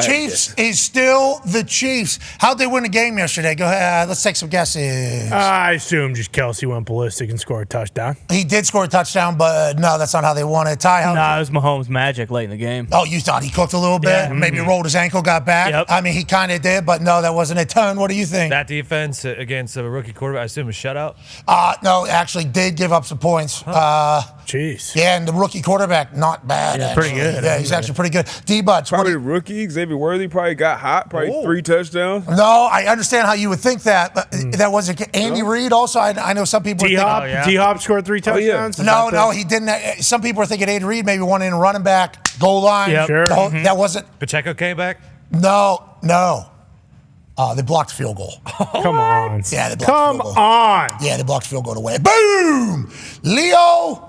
Chiefs is still the Chiefs. How'd they win the game yesterday? Go ahead. Let's take some guesses. I assume just Kelsey went ballistic and scored a touchdown. He did score a touchdown, but no, that's not how they won it. Ty, it was Mahomes' magic late in the game. Oh, you thought he cooked a little bit? Yeah. Maybe rolled his ankle, got back? Yep. I mean, he kind of did, but no, that wasn't a ton. What do you think? That defense against a rookie quarterback, I assume a shutout? No, actually did give up some points. Jeez. Yeah, and the rookie quarterback, not bad. Yeah, pretty good. Yeah, he's actually pretty good. D-Buds. Probably the rookie, Xavier Worthy, probably got hot, probably 3 touchdowns. No, I understand how you would think that, but that wasn't Andy Reid. Also, I know some people D-Hop scored 3 touchdowns? No, he didn't. Some people are thinking Andy Reid maybe won in running back, goal line. Yep. Sure. That wasn't. Pacheco came back? No. They blocked the field goal. Come on. Yeah, they blocked the field goal. Come on. Yeah, they blocked the field goal away. Boom! Leo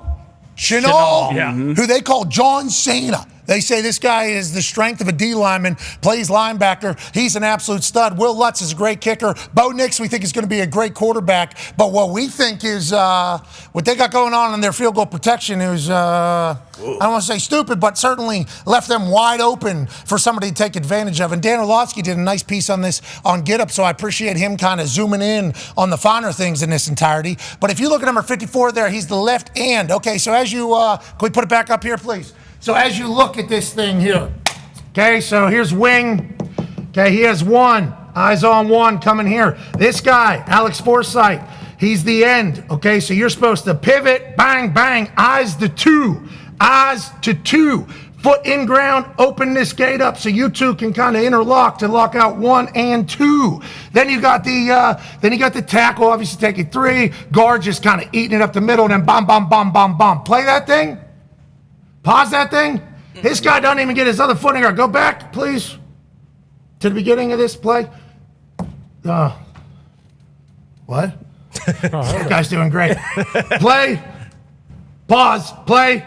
Chenal, who they call John Cena. They say this guy is the strength of a D lineman, plays linebacker. He's an absolute stud. Will Lutz is a great kicker. Bo Nix, we think, is going to be a great quarterback. But what we think is what they got going on in their field goal protection is, I don't want to say stupid, but certainly left them wide open for somebody to take advantage of. And Dan Orlovsky did a nice piece on this on Get Up, so I appreciate him kind of zooming in on the finer things in this entirety. But if you look at number 54 there, he's the left end. Okay, so as you, can we put it back up here, please? So as you look at this thing here, okay, so here's wing. Okay, he has one. Eyes on one coming here. This guy, Alex Forsythe, he's the end. Okay, so you're supposed to pivot, bang, bang, eyes to two. Eyes to two. Foot in ground, open this gate up so you two can kind of interlock to lock out 1 and 2. Then you got the tackle, obviously taking 3. Guard just kind of eating it up the middle, and then bomb, bomb, bomb, bomb, bomb. Play that thing. Pause that thing. This guy doesn't even get his other foot in there. Go back, please, to the beginning of this play. What? This guy's doing great. Play. Pause. Play.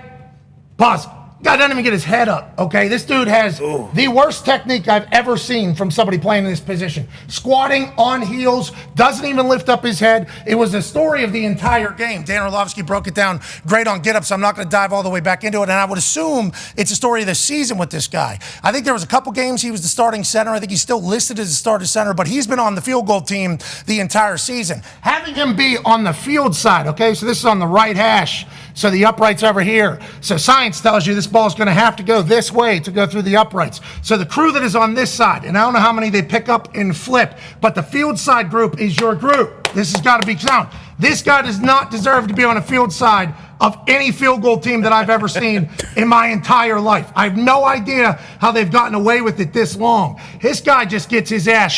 Pause. Guy doesn't even get his head up, okay? This dude has the worst technique I've ever seen from somebody playing in this position. Squatting on heels, doesn't even lift up his head. It was the story of the entire game. Dan Orlovsky broke it down great on Get Up, so I'm not going to dive all the way back into it. And I would assume it's a story of the season with this guy. I think there was a couple games he was the starting center. I think he's still listed as a starting center, but he's been on the field goal team the entire season. Having him be on the field side, okay? So this is on the right hash. So the upright's over here. So science tells you this ball's going to have to go this way to go through the uprights. So the crew that is on this side, and I don't know how many they pick up and flip, but the field side group is your group. This has got to be sound. This guy does not deserve to be on a field side of any field goal team that I've ever seen in my entire life. I have no idea how they've gotten away with it this long. This guy just gets his ass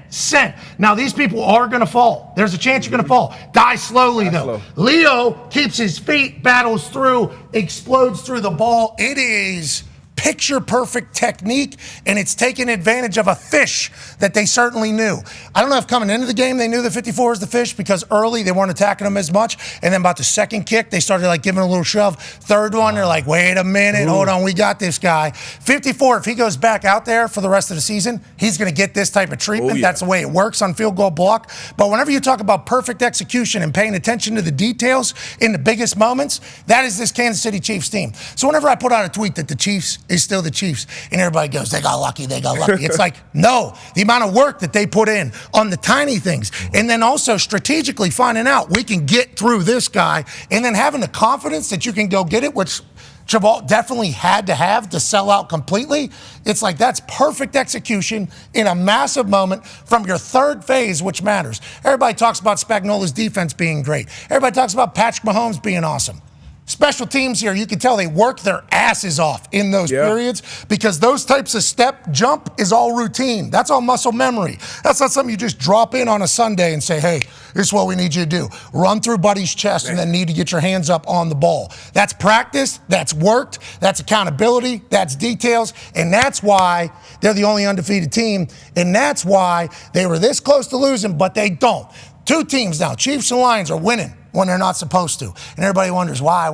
sent. Now, these people are going to fall. There's a chance you're going to fall. Die slowly, though. Leo keeps his feet, battles through, explodes through the ball. It is picture-perfect technique, and it's taking advantage of a fish that they certainly knew. I don't know if coming into the game they knew the 54 was the fish, because early they weren't attacking him as much, and then about the second kick, they started like giving a little shove. Third one, they're like, wait a minute, hold on, we got this guy. 54, if he goes back out there for the rest of the season, he's going to get this type of treatment. That's the way it works on field goal block. But whenever you talk about perfect execution and paying attention to the details in the biggest moments, that is this Kansas City Chiefs team. So whenever I put out a tweet that the Chiefs is still the Chiefs, and everybody goes, they got lucky. It's like, no, the amount of work that they put in on the tiny things, and then also strategically finding out we can get through this guy, and then having the confidence that you can go get it, which Travolta definitely had to have to sell out completely. It's like that's perfect execution in a massive moment from your third phase, which matters. Everybody talks about Spagnuolo's defense being great. Everybody talks about Patrick Mahomes being awesome. Special teams here, you can tell they work their asses off in those periods, because those types of step jump is all routine. That's all muscle memory. That's not something you just drop in on a Sunday and say, hey, this is what we need you to do. Run through Buddy's chest and then need to get your hands up on the ball. That's practice, that's worked, that's accountability, that's details, and that's why they're the only undefeated team, and that's why they were this close to losing, but they don't. Two teams now, Chiefs and Lions, are winning when they're not supposed to. And everybody wonders why.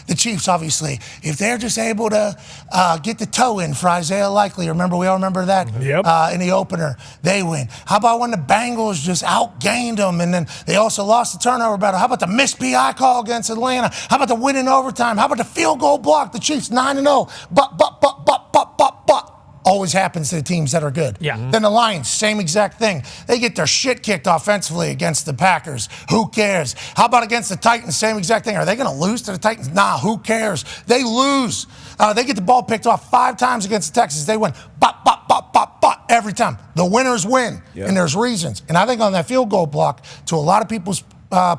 The Chiefs, obviously, if they're just able to get the toe in for Isaiah Likely, we all remember that in the opener, they win. How about when the Bengals just outgained them, and then they also lost the turnover battle? How about the missed PI call against Atlanta? How about the win in overtime? How about the field goal block? The Chiefs 9-0. But. always happens to the teams that are good. Yeah. Then the Lions, same exact thing. They get their shit kicked offensively against the Packers. Who cares? How about against the Titans? Same exact thing. Are they going to lose to the Titans? Nah, who cares? They lose. They get the ball picked off 5 times against the Texans. They win. Bop, bop, bop, bop, bop, every time. The winners win, and there's reasons. And I think on that field goal block, to a lot of people's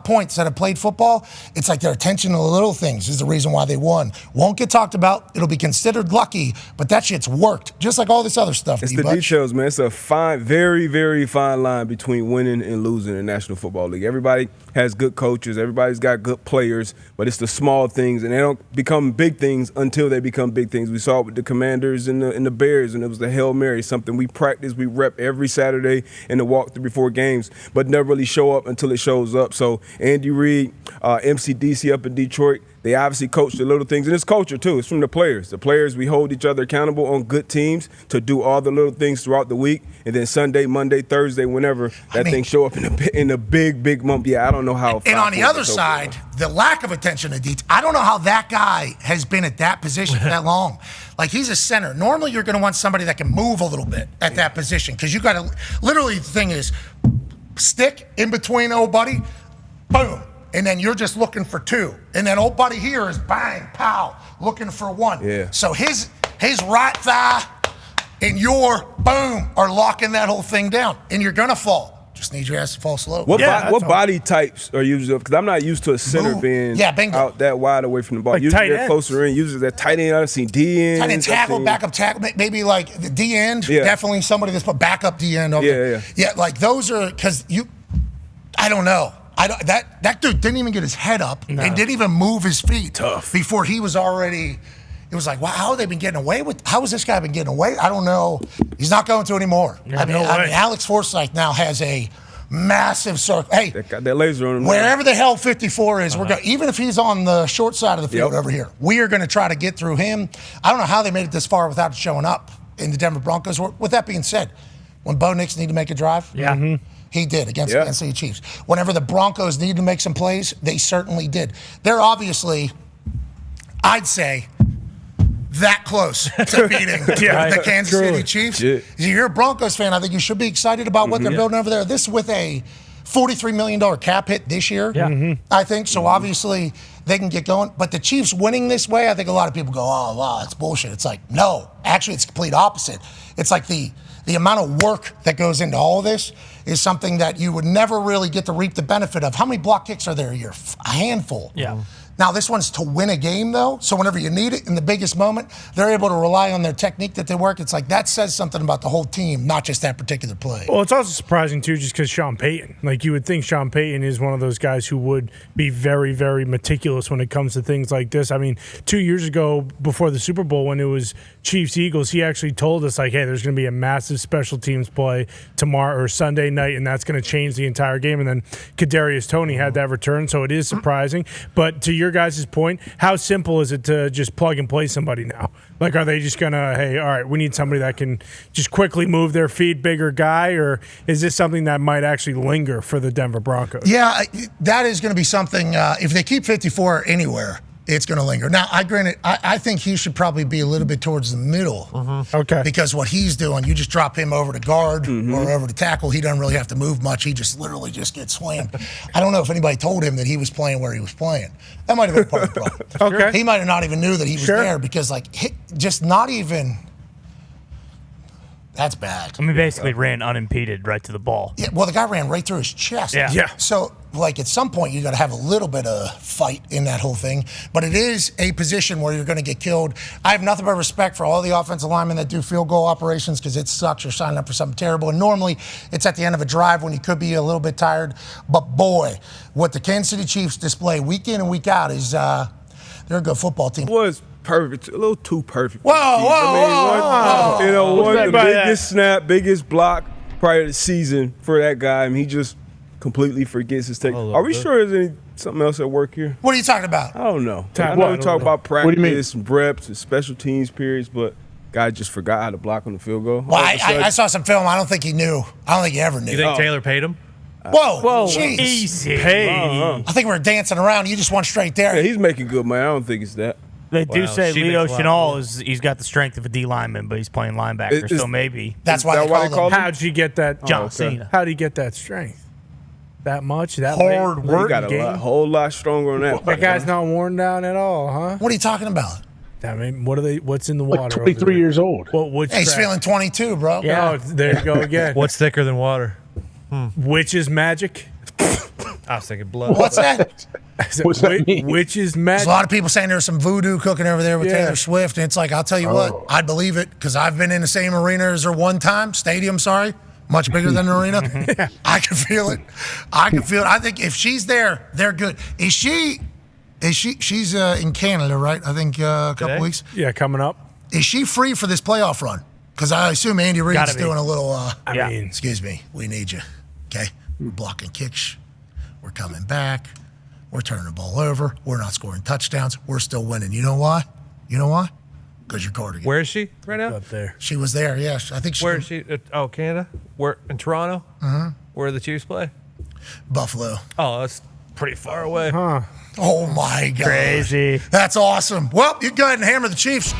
points that have played football, it's like their attention to the little things is the reason why they won. Won't get talked about. It'll be considered lucky, but that shit's worked, just like all this other stuff. It's the details, man. It's a fine, very, very fine line between winning and losing in the National Football League. Everybody has good coaches. Everybody's got good players, but it's the small things, and they don't become big things until they become big things. We saw it with the Commanders and the Bears, and it was the Hail Mary, something we practice, we rep every Saturday in the walkthrough before games, but never really show up until it shows up. So Andy Reid, MCDC up in Detroit, they obviously coach the little things, and it's culture too. It's from the players. The players, we hold each other accountable on good teams to do all the little things throughout the week, and then Sunday, Monday, Thursday, whenever thing show up in a big month. Yeah, I don't know how. And on the other side, the lack of attention to detail. I don't know how that guy has been at that position for that long. Like, he's a center. Normally, you're going to want somebody that can move a little bit at that position because you got to. Literally, the thing is, stick in between old buddy, boom. And then you're just looking for 2. And then old buddy here is bang, pow, looking for 1. Yeah. So his right thigh and your boom are locking that whole thing down. And you're going to fall. Just need your ass to fall slow. What body types are usually, because I'm not used to a center being out that wide away from the ball. Like usually they're ends. closer in. Usually that tight end, I've seen D end. Tight end tackle, backup tackle, maybe like the D end. Yeah. Definitely somebody that's put backup D end. Yeah, like those are, because I don't know. That dude didn't even get his head up and didn't even move his feet before he was already. It was like, wow, how have they been getting away with? How has this guy been getting away? I don't know. He's not going to anymore. I mean, Alex Forsythe now has a massive circle. Hey, they got that laser on him. Wherever the hell 54 is, we're going. Even if he's on the short side of the field over here, we are going to try to get through him. I don't know how they made it this far without showing up in the Denver Broncos. With that being said, when Bo Nix needed to make a drive, he did against the Kansas City Chiefs. Whenever the Broncos needed to make some plays, they certainly did. They're obviously, I'd say, that close to beating the Kansas City Chiefs. If you're a Broncos fan, I think you should be excited about what they're building over there. This with a $43 million cap hit this year, I think. So obviously they can get going. But the Chiefs winning this way, I think a lot of people go, oh, wow, that's bullshit. It's like, no. Actually, it's the complete opposite. It's like the amount of work that goes into all of this is something that you would never really get to reap the benefit of. How many block kicks are there a year? A handful. Yeah. Now, this one's to win a game, though. So whenever you need it in the biggest moment, they're able to rely on their technique that they work. It's like that says something about the whole team, not just that particular play. Well, it's also surprising, too, just because Sean Payton. Like, you would think Sean Payton is one of those guys who would be very, very meticulous when it comes to things like this. I mean, 2 years ago, before the Super Bowl, when it was Chiefs-Eagles, he actually told us, like, hey, there's going to be a massive special teams play tomorrow or Sunday night, and that's going to change the entire game. And then Kadarius Toney had that return, so it is surprising. But to your guys' point, how simple is it to just plug and play somebody now? Like, are they just going to, hey, all right, we need somebody that can just quickly move their feet, bigger guy, or is this something that might actually linger for the Denver Broncos? Yeah, that is going to be something, if they keep 54 anywhere, it's going to linger. Now, I think he should probably be a little bit towards the middle. Okay. Because what he's doing, you just drop him over to guard or over to tackle. He doesn't really have to move much. He just literally just gets slammed. I don't know if anybody told him that he was playing where he was playing. That might have been part of the problem. Okay. He might have not even knew that he was there because, like, just not even. That's bad. I mean, basically ran unimpeded right to the ball. Yeah, well, the guy ran right through his chest. Yeah. So, like, at some point, you got to have a little bit of fight in that whole thing. But it is a position where you're going to get killed. I have nothing but respect for all the offensive linemen that do field goal operations because it sucks. You're signing up for something terrible. And normally, it's at the end of a drive when you could be a little bit tired. But, boy, what the Kansas City Chiefs display week in and week out is they're a good football team. Was perfect, a little too perfect. Whoa. You know, What's one that of the by biggest snap, biggest block prior to the season for that guy. I mean, he just completely forgets his take. Are we sure there's something else at work here? What are you talking about? I don't know. I know we talk about practice and reps and special teams periods, but guy just forgot how to block on the field goal. Well, I saw some film. I don't think he knew. I don't think he ever knew. You think Taylor paid him? Whoa, jeez. Easy. Hey. I think we were dancing around. You just went straight there. Yeah, he's making good money. I don't think it's that. They do Wow, say she Leo makes a lot Chenal more. he's got the strength of a D lineman, but he's playing linebacker, Is- so maybe. That's Is why that they why call they call them. him? How'd you get that? John okay. Cena. How'd he get that strength? That much? That Hard late? He work. got a game? whole lot stronger on that. That guy's not worn down at all, huh? What are you talking about? I mean, what's in the water? Like over 23 there? years old. Well, which Hey, he's track? feeling 22, bro. Oh, there you go again. What's thicker than water? Witch's magic? I was thinking blood. What's that? What's that mean? Witch's There's magic? a lot of people saying there's some voodoo cooking over there with Yeah. Taylor Swift, and it's like, I'll tell you what, I'd believe it because I've been in the same arena as her one time, stadium, sorry, much bigger than an arena. I can feel it. I can feel it. I think if she's there, they're good. She's in Canada, right? I think a couple Today? weeks. Yeah, coming up. Is she free for this playoff run? Because I assume Andy Reid's Gotta be. doing a little, I Yeah. mean, excuse me, we need you. Okay? We're blocking kicks. We're coming back. We're turning the ball over. We're not scoring touchdowns. We're still winning. You know why? You know why? Because you're Cardigan. Where is she right now? up there. She was there, yes. I think she Where is she? Oh, Canada? Where in Toronto? Mm-hmm. Where the Chiefs play? Buffalo. Oh, that's pretty far away. Oh my God. Crazy. That's awesome. Well, you go ahead and hammer the Chiefs.